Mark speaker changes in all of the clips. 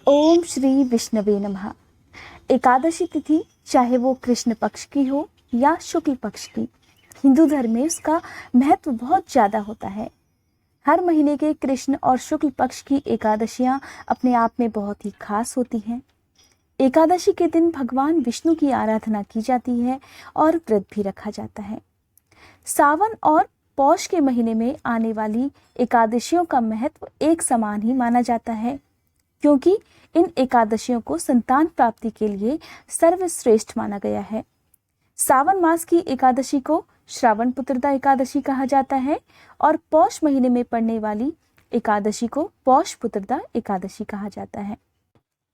Speaker 1: ओम श्री विष्णवे नमः। एकादशी तिथि चाहे वो कृष्ण पक्ष की हो या शुक्ल पक्ष की, हिंदू धर्म में उसका महत्व बहुत ज़्यादा होता है। हर महीने के कृष्ण और शुक्ल पक्ष की एकादशियां अपने आप में बहुत ही खास होती हैं। एकादशी के दिन भगवान विष्णु की आराधना की जाती है और व्रत भी रखा जाता है। सावन और पौष के महीने में आने वाली एकादशियों का महत्व एक समान ही माना जाता है, क्योंकि इन एकादशियों को संतान प्राप्ति के लिए सर्वश्रेष्ठ माना गया है। सावन मास की एकादशी को श्रावण पुत्रदा एकादशी कहा जाता है और पौष महीने में पड़ने वाली एकादशी को पौष पुत्रदा एकादशी कहा जाता है।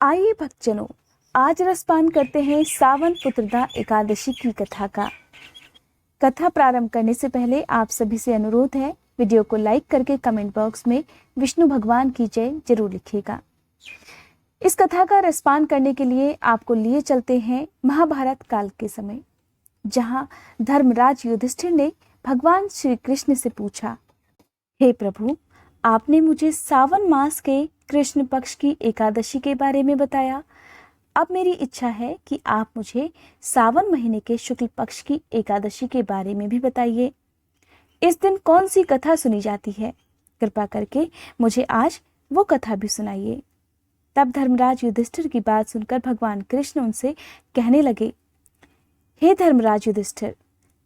Speaker 1: आइए भक्तजनों, आज रसपान करते हैं सावन पुत्रदा एकादशी की कथा का। कथा प्रारंभ करने से पहले आप सभी से अनुरोध है, वीडियो को लाइक करके कमेंट बॉक्स में विष्णु भगवान की जय जरूर लिखिएगा। इस कथा का रसपान करने के लिए आपको लिए चलते हैं महाभारत काल के समय, जहां धर्मराज युधिष्ठिर ने भगवान श्री कृष्ण से पूछा, हे प्रभु, आपने मुझे सावन मास के कृष्ण पक्ष की एकादशी के बारे में बताया। अब मेरी इच्छा है कि आप मुझे सावन महीने के शुक्ल पक्ष की एकादशी के बारे में भी बताइए। इस दिन कौन सी कथा सुनी जाती है? कृपा करके मुझे आज वो कथा भी सुनाइए। तब धर्मराज युधिष्ठिर की बात सुनकर भगवान कृष्ण उनसे कहने लगे, हे धर्मराज युधिष्ठिर,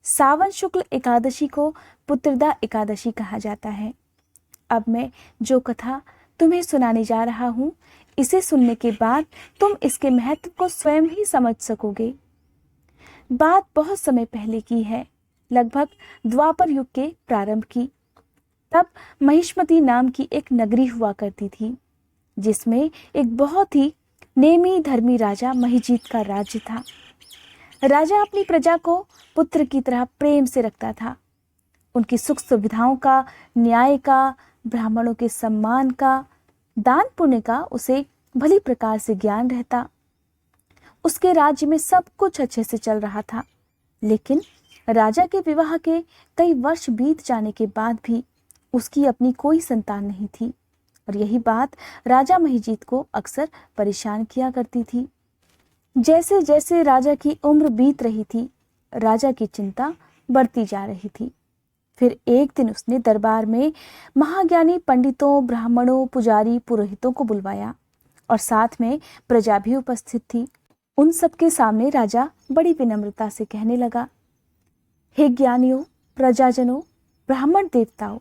Speaker 1: सावन शुक्ल एकादशी को पुत्रदा एकादशी कहा जाता है। अब मैं जो कथा तुम्हें सुनाने जा रहा हूं, इसे सुनने के बाद तुम इसके महत्व को स्वयं ही समझ सकोगे। बात बहुत समय पहले की है, लगभग द्वापर युग के प्रारंभ की। तब महिष्मती नाम की एक नगरी हुआ करती थी, जिसमें एक बहुत ही नेमी धर्मी राजा महिजीत का राज्य था। राजा अपनी प्रजा को पुत्र की तरह प्रेम से रखता था। उनकी सुख सुविधाओं का, न्याय का, ब्राह्मणों के सम्मान का, दान पुण्य का उसे भली प्रकार से ज्ञान रहता। उसके राज्य में सब कुछ अच्छे से चल रहा था, लेकिन राजा के विवाह के कई वर्ष बीत जाने के बाद भी उसकी अपनी कोई संतान नहीं थी, और यही बात राजा महिजीत को अक्सर परेशान किया करती थी। जैसे जैसे राजा की उम्र बीत रही थी, राजा की चिंता बढ़ती जा रही थी। फिर एक दिन उसने दरबार में महाज्ञानी पंडितों, ब्राह्मणों, पुजारी, पुरोहितों को बुलवाया और साथ में प्रजा भी उपस्थित थी। उन सबके सामने राजा बड़ी विनम्रता से कहने लगा, हे ज्ञानियों, प्रजाजनों, ब्राह्मण देवताओं,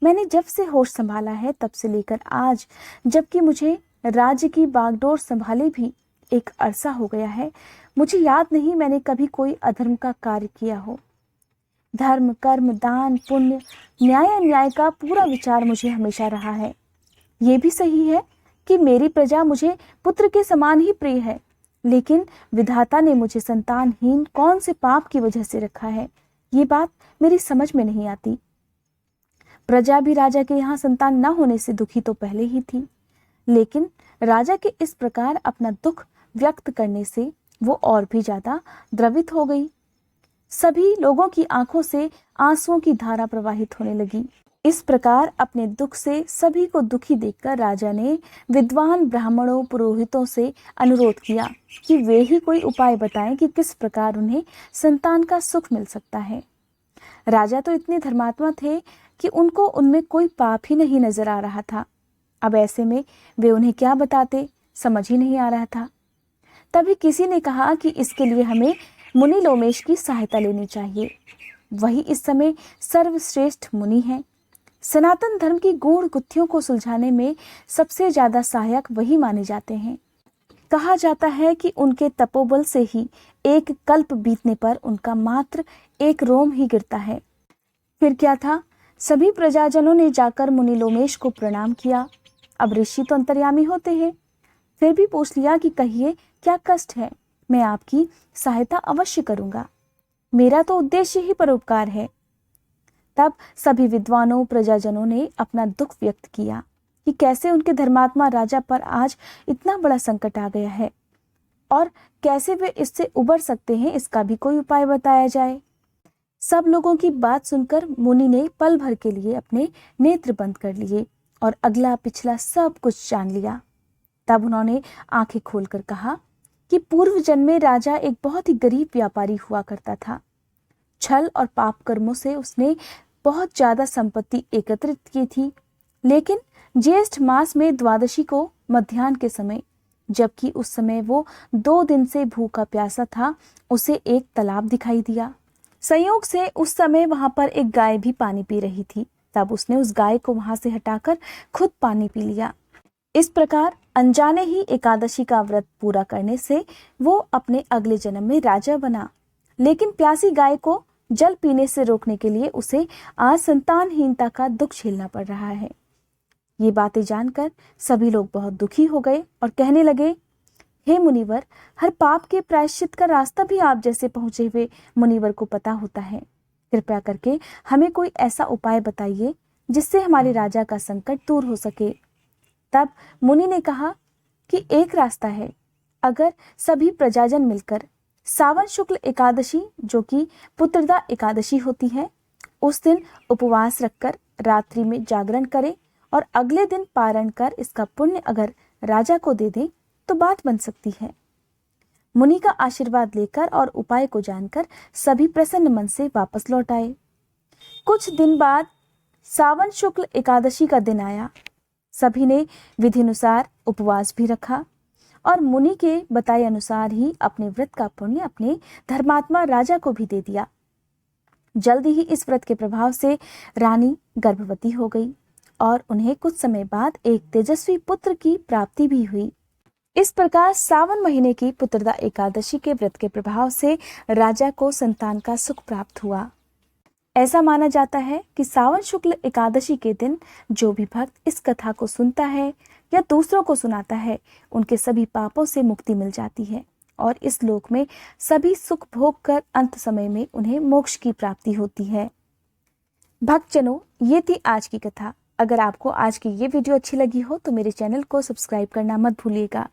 Speaker 1: मैंने जब से होश संभाला है तब से लेकर आज, जबकि मुझे राज्य की बागडोर संभाले भी एक अरसा हो गया है, मुझे याद नहीं मैंने कभी कोई अधर्म का कार्य किया हो। धर्म, कर्म, दान, पुण्य, न्याय, अन्याय का पूरा विचार मुझे हमेशा रहा है। ये भी सही है कि मेरी प्रजा मुझे पुत्र के समान ही प्रिय है, लेकिन विधाता ने मुझे संतानहीन कौन से पाप की वजह से रखा है, ये बात मेरी समझ में नहीं आती। प्रजा भी राजा के यहाँ संतान न होने से दुखी तो पहले ही थी, लेकिन राजा के इस प्रकार अपना दुख व्यक्त करने से वो और भी ज्यादा द्रवित हो गई। सभी लोगों की आंखों से आंसुओं की धारा प्रवाहित होने लगी। इस प्रकार अपने दुख से सभी को दुखी देखकर राजा ने विद्वान ब्राह्मणों, पुरोहितों से अनुरोध किया कि वे ही कोई उपाय बताएं कि किस प्रकार उन्हें संतान का सुख मिल सकता है। राजा तो इतने धर्मात्मा थे कि उनको उनमें कोई पाप ही नहीं नजर आ रहा था। अब ऐसे में वे उन्हें क्या बताते, समझ ही नहीं आ रहा था। तभी किसी ने कहा कि इसके लिए हमें मुनि लोमेश की सहायता लेनी चाहिए। वही इस समय सर्वश्रेष्ठ मुनि हैं। सनातन धर्म की गूढ़ गुत्थियों को सुलझाने में सबसे ज्यादा सहायक वही माने जाते हैं। कहा जाता है कि उनके तपोबल से ही एक कल्प बीतने पर उनका मात्र एक रोम ही गिरता है। फिर क्या था, सभी प्रजाजनों ने जाकर मुनि लोमेश को प्रणाम किया। अब ऋषि तो अंतर्यामी होते हैं, फिर भी पूछ लिया कि कहिए क्या कष्ट है, मैं आपकी सहायता अवश्य करूंगा, मेरा तो उद्देश्य ही परोपकार है। तब सभी विद्वानों, प्रजाजनों ने अपना दुख व्यक्त किया कि कैसे उनके धर्मात्मा राजा पर आज इतना बड़ा संकट आ गया है और कैसे वे इससे उबर सकते हैं, इसका भी कोई उपाय बताया जाए। सब लोगों की बात सुनकर मुनि ने पल भर के लिए अपने नेत्र बंद कर लिए और अगला पिछला सब कुछ जान लिया। तब उन्होंने आंखें खोलकर कहा कि पूर्व जन्म में राजा एक बहुत ही गरीब व्यापारी हुआ करता था। छल और पाप कर्मों से उसने बहुत ज्यादा संपत्ति एकत्रित की थी, लेकिन ज्येष्ठ मास में द्वादशी को मध्याह्न के समय, जबकि उस समय वो 2 दिन से भूखा प्यासा था, उसे एक तालाब दिखाई दिया। संयोग से उस समय वहां पर एक गाय भी पानी पी रही थी। तब उसने उस गाय को वहां से हटाकर खुद पानी पी लिया। इस प्रकार अनजाने ही एकादशी का व्रत पूरा करने से वो अपने अगले जन्म में राजा बना। लेकिन प्यासी गाय को जल पीने से रोकने के लिए उसे आज संतानहीनता का दुख झेलना पड़ रहा है। ये बातें जानकर सभी लोग बहुत दुखी हो गए और कहने लगे, हे मुनिवर, हर पाप के प्रायश्चित का रास्ता भी आप जैसे पहुंचे हुए मुनिवर को पता होता है। कृपया करके हमें कोई ऐसा उपाय बताइए जिससे हमारे राजा का संकट दूर हो सके। तब मुनि ने कहा कि एक रास्ता है। अगर सभी प्रजाजन मिलकर सावन शुक्ल एकादशी, जो कि पुत्रदा एकादशी होती है, उस दिन उपवास रखकर रात्रि में जागरण करें और अगले दिन पारण कर इसका पुण्य अगर राजा को दे दें तो बात बन सकती है। मुनि का आशीर्वाद लेकर और उपाय को जानकर सभी प्रसन्न मन से वापस लौट आए। कुछ दिन बाद सावन शुक्ल एकादशी का दिन आया। सभी ने विधिनुसार उपवास भी रखा और मुनि के बताए अनुसार ही अपने व्रत का पुण्य अपने धर्मात्मा राजा को भी दे दिया। जल्दी ही इस व्रत के प्रभाव से रानी गर्भवती हो गई और उन्हें कुछ समय बाद एक तेजस्वी पुत्र की प्राप्ति भी हुई। इस प्रकार सावन महीने की पुत्रदा एकादशी के व्रत के प्रभाव से राजा को संतान का सुख प्राप्त हुआ। ऐसा माना जाता है कि सावन शुक्ल एकादशी के दिन जो भी भक्त इस कथा को सुनता है या दूसरों को सुनाता है, उनके सभी पापों से मुक्ति मिल जाती है और इस लोक में सभी सुख भोग कर अंत समय में उन्हें मोक्ष की प्राप्ति होती है। भक्तजनों, ये थी आज की कथा। अगर आपको आज की ये वीडियो अच्छी लगी हो तो मेरे चैनल को सब्सक्राइब करना मत भूलिएगा।